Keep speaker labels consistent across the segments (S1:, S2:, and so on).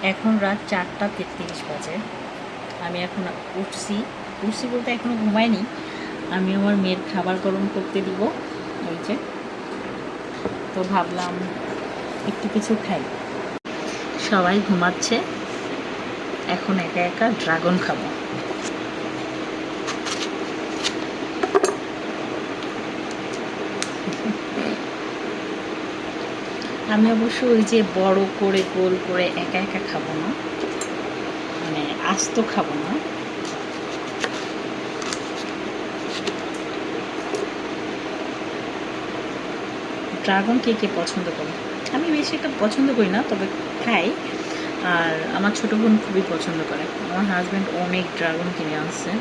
S1: এখন রাত 4:33 বাজে। আমি এখন উঠছি বলতে এখনও ঘুমাইনি। আমি আমার মেয়ের খাবার গরম করতে দিব, এই যে। তো ভাবলাম একটু কিছু খাই। সবাই ঘুমাচ্ছে, এখন একা একা ড্রাগন খাবো। আমি অবশ্য ওই যে বড় করে গোল করে একা একা খাবো না, মানে আস্ত খাবো না। ড্রাগন কে কে পছন্দ করে? আমি বেশি একটা পছন্দ করি না, তবে খাই। আর আমার ছোটো বোন খুবই পছন্দ করে। আমার হাজব্যান্ড অনেক ড্রাগন কিনে আনছে।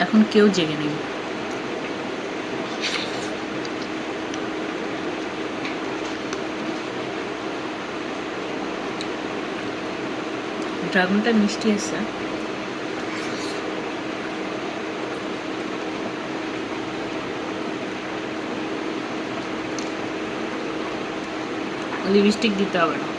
S1: এখন কেউ জেগে নেই। ড্রাগনটা মিষ্টি আছে। লিপস্টিক দিতে হবে না।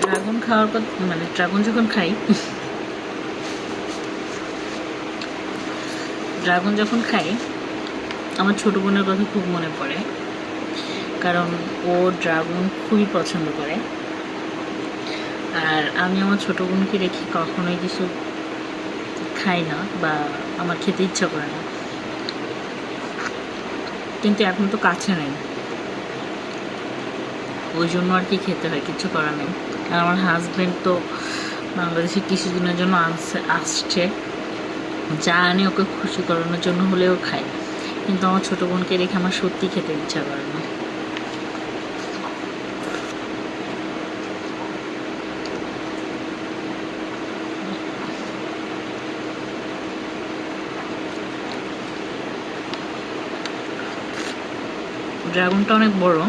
S1: ড্রাগন খাওয়ার পর, মানে ড্রাগন যখন খাই, আমার ছোটো বোনের কথা খুব মনে পড়ে। কারণ ও ড্রাগন খুবই পছন্দ করে। আর আমি আমার ছোটো বোনকে রেখে কখনোই কিছু খাই না, বা আমার খেতে ইচ্ছা করে না। কিন্তু এখন তো কাছে নেই, ওই জন্য আর কি খেতে হয়, কিছু করার নেই। আর আমার হাজব্যান্ড তো বাংলাদেশে কিছুদিনের জন্য আসছে, যা আনি ওকে খুশি করানোর জন্য হলেও খাই। কিন্তু আমার ছোটো বোনকে রেখে আমার সত্যি খেতে ইচ্ছা করে না। ড্রাগনটা অনেক বড়।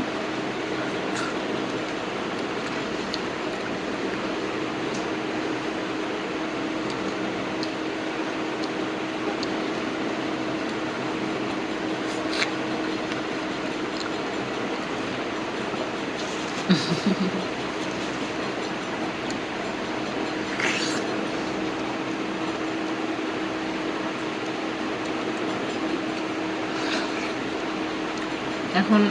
S1: এখন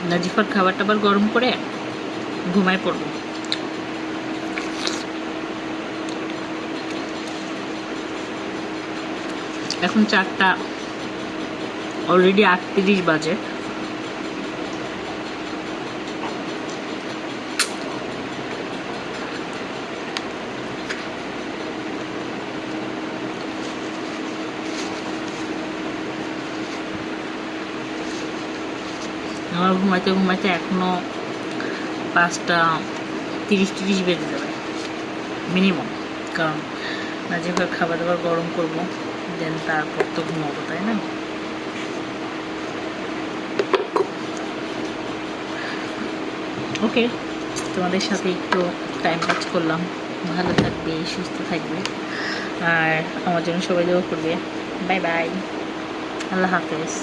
S1: নাজিফার খাবার টাবার গরম করে ঘুমায় পড়বো। এখন 4টা অলরেডি 38 বাজে। আমার ঘুমাইতে ঘুমাইতে এখনো 5:30 বেজে যাবে মিনিমাম। কারণ নাজিফার খাবার দাবার গরম করবো, দেন তারপর তো ঘুমাবো, তাই না? ওকে, তোমাদের সাথে একটু টাইম পাস করলাম। ভালো থাকবে, সুস্থ থাকবে, আর আমার জন্য সবাই দোয়া করবে। বাই বাই, আল্লাহ হাফেজ।